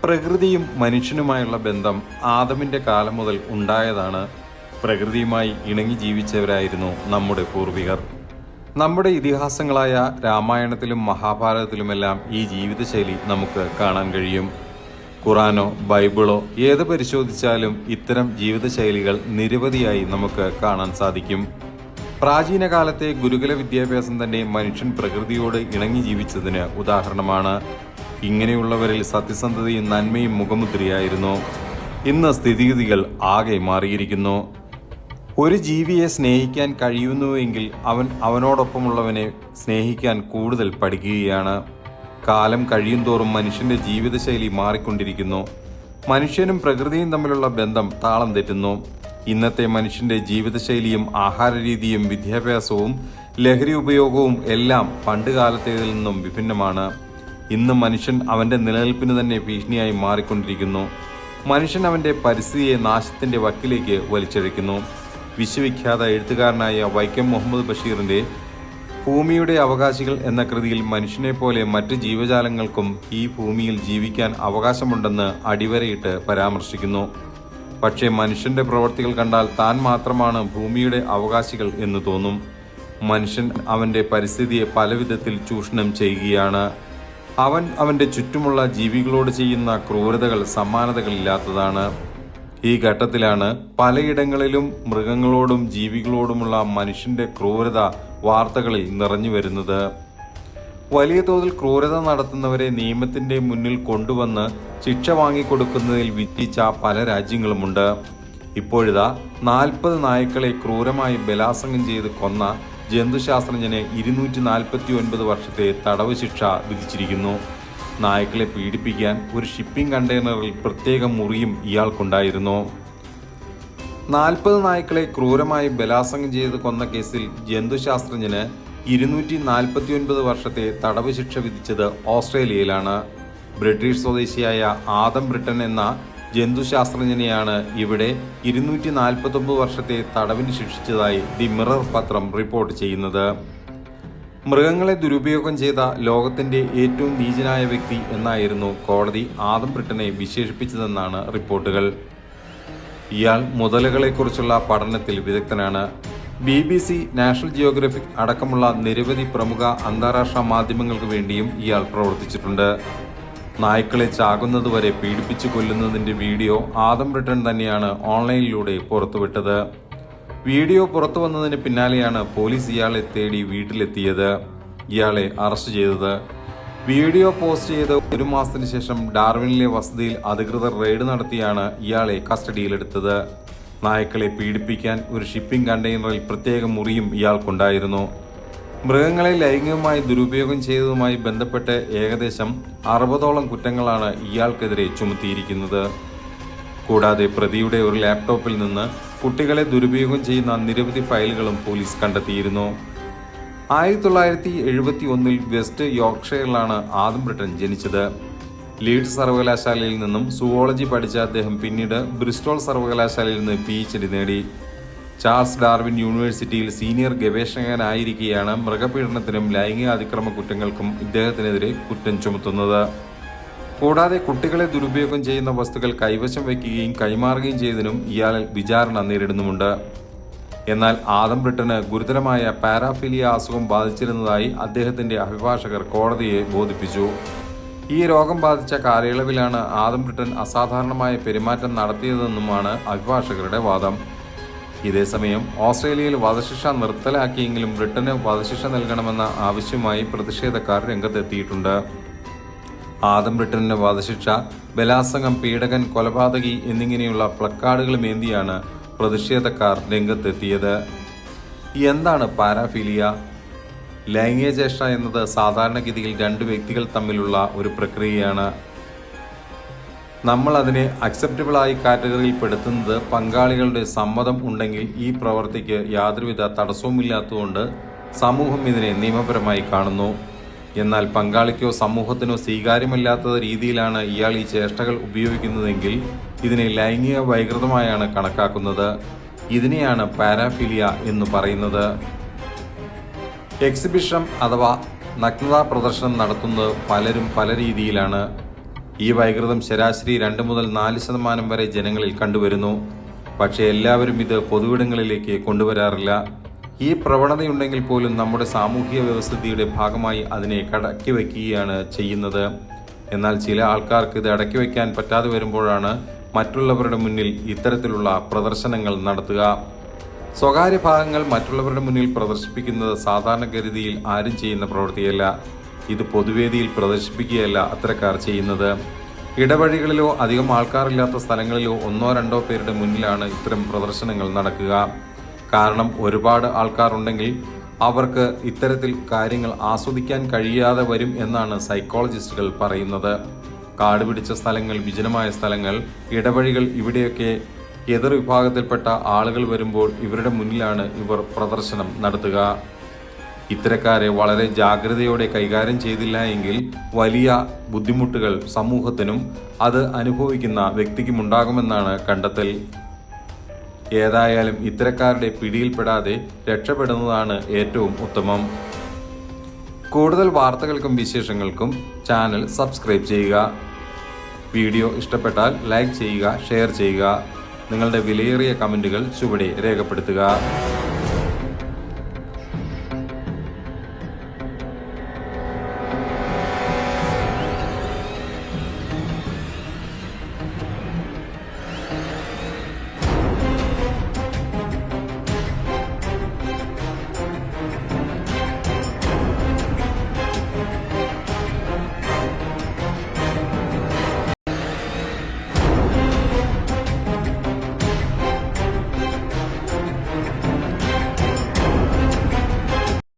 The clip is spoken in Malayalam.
പ്രകൃതിയും മനുഷ്യനുമായുള്ള ബന്ധം ആദമിൻ്റെ കാലം മുതൽ ഉണ്ടായതാണ്. പ്രകൃതിയുമായി ഇണങ്ങി ജീവിച്ചവരായിരുന്നു നമ്മുടെ പൂർവികർ. നമ്മുടെ ഇതിഹാസങ്ങളായ രാമായണത്തിലും മഹാഭാരതത്തിലുമെല്ലാം ഈ ജീവിതശൈലി നമുക്ക് കാണാൻ കഴിയും. ഖുറാനോ ബൈബിളോ ഏത് പരിശോധിച്ചാലും ഇത്തരം ജീവിതശൈലികൾ നിരവധിയായി നമുക്ക് കാണാൻ സാധിക്കും. പ്രാചീന കാലത്തെ ഗുരുകുല വിദ്യാഭ്യാസം തന്നെ മനുഷ്യൻ പ്രകൃതിയോട് ഇണങ്ങി ജീവിച്ചതിന് ഉദാഹരണമാണ്. ഇങ്ങനെയുള്ളവരിൽ സത്യസന്ധതയും നന്മയും മുഖമുദ്രയായിരുന്നു. ഇന്ന് സ്ഥിതിഗതികൾ ആകെ മാറിയിരിക്കുന്നു. ഒരു ജീവിയെ സ്നേഹിക്കാൻ കഴിയുന്നുവെങ്കിൽ അവൻ അവനോടൊപ്പമുള്ളവനെ സ്നേഹിക്കാൻ കൂടുതൽ പഠിക്കുകയാണ്. കാലം കഴിയുന്തോറും മനുഷ്യന്റെ ജീവിതശൈലി മാറിക്കൊണ്ടിരിക്കുന്നു. മനുഷ്യനും പ്രകൃതിയും തമ്മിലുള്ള ബന്ധം താളം തെറ്റുന്നു. ഇന്നത്തെ മനുഷ്യന്റെ ജീവിതശൈലിയും ആഹാരരീതിയും വിദ്യാഭ്യാസവും ലഹരി ഉപയോഗവും എല്ലാം പണ്ട് കാലത്തേതിൽ നിന്നും വിഭിന്നമാണ്. ഇന്ന് മനുഷ്യൻ അവന്റെ നിലനിൽപ്പിന് തന്നെ ഭീഷണിയായി മാറിക്കൊണ്ടിരിക്കുന്നു. മനുഷ്യൻ അവന്റെ പരിസ്ഥിതിയെ നാശത്തിന്റെ വക്കിലേക്ക് വലിച്ചഴയ്ക്കുന്നു. വിശ്വവിഖ്യാത എഴുത്തുകാരനായ വൈക്കം മുഹമ്മദ് ബഷീറിന്റെ ഭൂമിയുടെ അവകാശികൾ എന്ന കൃതിയിൽ മനുഷ്യനെ പോലെ മറ്റ് ജീവജാലങ്ങൾക്കും ഈ ഭൂമിയിൽ ജീവിക്കാൻ അവകാശമുണ്ടെന്ന് അടിവരയിട്ട് പരാമർശിക്കുന്നു. പക്ഷേ മനുഷ്യന്റെ പ്രവൃത്തികൾ കണ്ടാൽ താൻ മാത്രമാണ് ഭൂമിയുടെ അവകാശികൾ എന്ന് തോന്നും. മനുഷ്യൻ അവന്റെ പരിസ്ഥിതിയെ പലവിധത്തിൽ ചൂഷണം ചെയ്യുകയാണ്. അവൻ അവന്റെ ചുറ്റുമുള്ള ജീവികളോട് ചെയ്യുന്ന ക്രൂരതകൾ സമാനതകളില്ലാത്തതാണ്. ഈ ഘട്ടത്തിലാണ് പലയിടങ്ങളിലും മൃഗങ്ങളോടും ജീവികളോടുമുള്ള മനുഷ്യന്റെ ക്രൂരത വാർത്തകളിൽ നിറഞ്ഞു വരുന്നത്. വലിയ തോതിൽ ക്രൂരത നടത്തുന്നവരെ നിയമത്തിന്റെ മുന്നിൽ കൊണ്ടുവന്ന് ശിക്ഷ വാങ്ങിക്കൊടുക്കുന്നതിൽ വിജയിച്ച പല രാജ്യങ്ങളുമുണ്ട്. ഇപ്പോഴിതാ 40 നായ്ക്കളെ ക്രൂരമായി ബലാത്സംഗം ചെയ്ത് കൊന്ന ജന്തുശാസ്ത്രജ്ഞന് 249 വർഷത്തെ തടവ് ശിക്ഷ വിധിച്ചിരിക്കുന്നു. നായ്ക്കളെ പീഡിപ്പിക്കാൻ ഒരു ഷിപ്പിംഗ് കണ്ടെയ്നറിൽ പ്രത്യേക മുറിയും ഇയാൾക്കുണ്ടായിരുന്നു. 40 നായ്ക്കളെ ക്രൂരമായി ബലാത്സംഗം ചെയ്ത് കൊന്ന കേസിൽ ജന്തുശാസ്ത്രജ്ഞന് 249 വർഷത്തെ തടവ് ശിക്ഷ വിധിച്ചത് ഓസ്ട്രേലിയയിലാണ്. ബ്രിട്ടീഷ് സ്വദേശിയായ ആദം ബ്രിട്ടൻ എന്ന ജന്തുശാസ്ത്രജ്ഞനെയാണ് ഇവിടെ 249 വർഷത്തെ തടവിന് ശിക്ഷിച്ചതായി ദി മിറർ പത്രം റിപ്പോർട്ട് ചെയ്യുന്നത്. മൃഗങ്ങളെ ദുരുപയോഗം ചെയ്ത ലോകത്തിന്റെ ഏറ്റവും നീചനായ വ്യക്തി എന്നായിരുന്നു കോടതി ആദം ബ്രിട്ടനെ വിശേഷിപ്പിച്ചതെന്നാണ് റിപ്പോർട്ടുകൾ. ഇയാൾ മുതലകളെക്കുറിച്ചുള്ള പഠനത്തിൽ വിദഗ്ധനാണ്. BBC, നാഷണൽ ജിയോഗ്രഫിക് അടക്കമുള്ള നിരവധി പ്രമുഖ അന്താരാഷ്ട്ര മാധ്യമങ്ങൾക്ക് വേണ്ടിയും ഇയാൾ പ്രവർത്തിച്ചിട്ടുണ്ട്. നായ്ക്കളെ ചാകുന്നതുവരെ പീഡിപ്പിച്ചു കൊല്ലുന്നതിന്റെ വീഡിയോ ആദം ബ്രിട്ടൻ തന്നെയാണ് ഓൺലൈനിലൂടെ പുറത്തുവിട്ടത്. വീഡിയോ പുറത്തു വന്നതിന് പിന്നാലെയാണ് പോലീസ് ഇയാളെ തേടി വീട്ടിലെത്തിയത്, ഇയാളെ അറസ്റ്റ് ചെയ്തത്. വീഡിയോ പോസ്റ്റ് ചെയ്ത് 1 മാസത്തിന് ശേഷം ഡാർവിനിലെ വസതിയിൽ അധികൃതർ റെയ്ഡ് നടത്തിയാണ് ഇയാളെ കസ്റ്റഡിയിലെടുത്തത്. നായ്ക്കളെ പീഡിപ്പിക്കാൻ ഒരു ഷിപ്പിംഗ് കണ്ടെയ്നറിൽ പ്രത്യേക മുറിയും ഇയാൾക്കുണ്ടായിരുന്നു. മൃഗങ്ങളെ ലൈംഗികമായി ദുരുപയോഗം ചെയ്തതുമായി ബന്ധപ്പെട്ട് ഏകദേശം 60ഓളം കുറ്റങ്ങളാണ് ഇയാൾക്കെതിരെ ചുമത്തിയിരിക്കുന്നത്. കൂടാതെ പ്രതിയുടെ ഒരു ലാപ്ടോപ്പിൽ നിന്ന് കുട്ടികളെ ദുരുപയോഗം ചെയ്യുന്ന നിരവധി ഫയലുകളും പോലീസ് കണ്ടെത്തിയിരുന്നു. 1971 വെസ്റ്റ് യോർക്ക്ഷയറിലാണ് ആദം ബ്രിട്ടൻ ജനിച്ചത്. ലീഡ്സ് സർവകലാശാലയിൽ നിന്നും സുവോളജി പഠിച്ച അദ്ദേഹം പിന്നീട് ബ്രിസ്റ്റോൾ സർവകലാശാലയിൽ നിന്ന് PhD നേടി. ചാൾസ് ഡാർവിൻ യൂണിവേഴ്സിറ്റിയിൽ സീനിയർ ഗവേഷകനായിരിക്കെയാണ് മൃഗപീഡനത്തിനും ലൈംഗിക അതിക്രമ കുറ്റങ്ങൾക്കും ഇദ്ദേഹത്തിനെതിരെ കുറ്റം ചുമത്തുന്നത്. കൂടാതെ കുട്ടികളെ ദുരുപയോഗം ചെയ്യുന്ന വസ്തുക്കൾ കൈവശം വയ്ക്കുകയും കൈമാറുകയും ചെയ്തതിനും ഇയാൾ വിചാരണ നേരിടുന്നുമുണ്ട്. എന്നാൽ ആദം ബ്രിട്ടന് ഗുരുതരമായ പാരാഫിലിയ അസുഖം ബാധിച്ചിരുന്നതായി അദ്ദേഹത്തിന്റെ അഭിഭാഷകർ കോടതിയെ ബോധിപ്പിച്ചു. ഈ രോഗം ബാധിച്ച കാലയളവിലാണ് ആദം ബ്രിട്ടൻ അസാധാരണമായ പെരുമാറ്റം നടത്തിയതെന്നുമാണ് അഭിഭാഷകരുടെ വാദം. ഇതേസമയം ഓസ്ട്രേലിയയിൽ വധശിക്ഷ നിർത്തലാക്കിയെങ്കിലും ബ്രിട്ടന് വധശിക്ഷ നൽകണമെന്ന ആവശ്യവുമായി പ്രതിഷേധക്കാർ രംഗത്തെത്തിയിട്ടുണ്ട്. ആദം ബ്രിട്ടന് വധശിക്ഷ, ബലാത്സംഗം, പീഡകൻ, കൊലപാതകി എന്നിങ്ങനെയുള്ള പ്ലക്കാർഡുകളുമേന്തിയാണ് പ്രതിഷേധക്കാർ രംഗത്തെത്തിയത്. എന്താണ് പാരാഫിലിയ? ലൈംഗിക ചേഷ്ട എന്നത് സാധാരണഗതിയിൽ 2 വ്യക്തികൾ തമ്മിലുള്ള ഒരു പ്രക്രിയയാണ്. നമ്മൾ അതിനെ അക്സെപ്റ്റബിളായി കാറ്റഗറിയിൽ പെടുത്തുന്നത് പങ്കാളികളുടെ സമ്മതം ഉണ്ടെങ്കിൽ ഈ പ്രവൃത്തിക്ക് യാതൊരുവിധ തടസ്സവുമില്ലാത്തതുകൊണ്ട് സമൂഹം ഇതിനെ നിയമപരമായി കാണുന്നു. എന്നാൽ പങ്കാളിക്കോ സമൂഹത്തിനോ സ്വീകാര്യമല്ലാത്ത രീതിയിലാണ് ഇയാൾ ഈ ചേഷ്ടകൾ ഉപയോഗിക്കുന്നതെങ്കിൽ ഇതിനെ ലൈംഗിക വൈകൃതമായാണ് കണക്കാക്കുന്നത്. ഇതിനെയാണ് പാരാഫിലിയ എന്ന് പറയുന്നത്. എക്സിബിഷൻ അഥവാ നഗ്നതാ പ്രദർശനം നടത്തുന്നത് പലരും പല രീതിയിലാണ്. ഈ വൈകൃതം ശരാശരി 2 മുതൽ 4% വരെ ജനങ്ങളിൽ കണ്ടുവരുന്നു. പക്ഷേ എല്ലാവരും ഇത് പൊതുവിടങ്ങളിലേക്ക് കൊണ്ടുവരാറില്ല. ഈ പ്രവണതയുണ്ടെങ്കിൽ പോലും നമ്മുടെ സാമൂഹിക വ്യവസ്ഥിതിയുടെ ഭാഗമായി അതിനെ അടക്കി വയ്ക്കുകയാണ് ചെയ്യുന്നത്. എന്നാൽ ചില ആൾക്കാർക്ക് ഇത് അടക്കി വയ്ക്കാൻ പറ്റാതെ വരുമ്പോഴാണ് മറ്റുള്ളവരുടെ മുന്നിൽ ഇത്തരത്തിലുള്ള പ്രദർശനങ്ങൾ നടത്തുക. സ്വകാര്യ ഭാഗങ്ങൾ മറ്റുള്ളവരുടെ മുന്നിൽ പ്രദർശിപ്പിക്കുന്നത് സാധാരണഗതിയിൽ ആരും ചെയ്യുന്ന പ്രവൃത്തിയല്ല. ഇത് പൊതുവേദിയിൽ പ്രദർശിപ്പിക്കുകയല്ല അത്തരക്കാർ ചെയ്യുന്നത്. ഇടവഴികളിലോ അധികം ആൾക്കാരില്ലാത്ത സ്ഥലങ്ങളിലോ 1-2 പേരുടെ മുന്നിലാണ് ഇത്തരം പ്രദർശനങ്ങൾ നടക്കുക. കാരണം ഒരുപാട് ആൾക്കാരുണ്ടെങ്കിൽ അവർക്ക് ഇത്തരത്തിൽ കാര്യങ്ങൾ ആസ്വദിക്കാൻ കഴിയാതെ വരും എന്നാണ് സൈക്കോളജിസ്റ്റുകൾ പറയുന്നത്. കാട് പിടിച്ച സ്ഥലങ്ങൾ, വിജനമായ സ്ഥലങ്ങൾ, ഇടവഴികൾ, ഇവിടെയൊക്കെ എതിർ വിഭാഗത്തിൽപ്പെട്ട ആളുകൾ വരുമ്പോൾ ഇവരുടെ മുന്നിലാണ് ഇവർ പ്രദർശനം നടത്തുക. ഇത്തരക്കാരെ വളരെ ജാഗ്രതയോടെ കൈകാര്യം ചെയ്തില്ല എങ്കിൽ വലിയ ബുദ്ധിമുട്ടുകൾ സമൂഹത്തിനും അത് അനുഭവിക്കുന്ന വ്യക്തിക്കുമുണ്ടാകുമെന്നാണ് കണ്ടെത്തൽ. ഏതായാലും ഇത്തരക്കാരുടെ പിടിയിൽപ്പെടാതെ രക്ഷപ്പെടുന്നതാണ് ഏറ്റവും ഉത്തമം. കൂടുതൽ വാർത്തകൾക്കും വിശേഷങ്ങൾക്കും ചാനൽ സബ്സ്ക്രൈബ് ചെയ്യുക. വീഡിയോ ഇഷ്ടപ്പെട്ടാൽ ലൈക്ക് ചെയ്യുക, ഷെയർ ചെയ്യുക. നിങ്ങളുടെ വിലയേറിയ കമൻറ്റുകൾ ചുവടെ രേഖപ്പെടുത്തുക.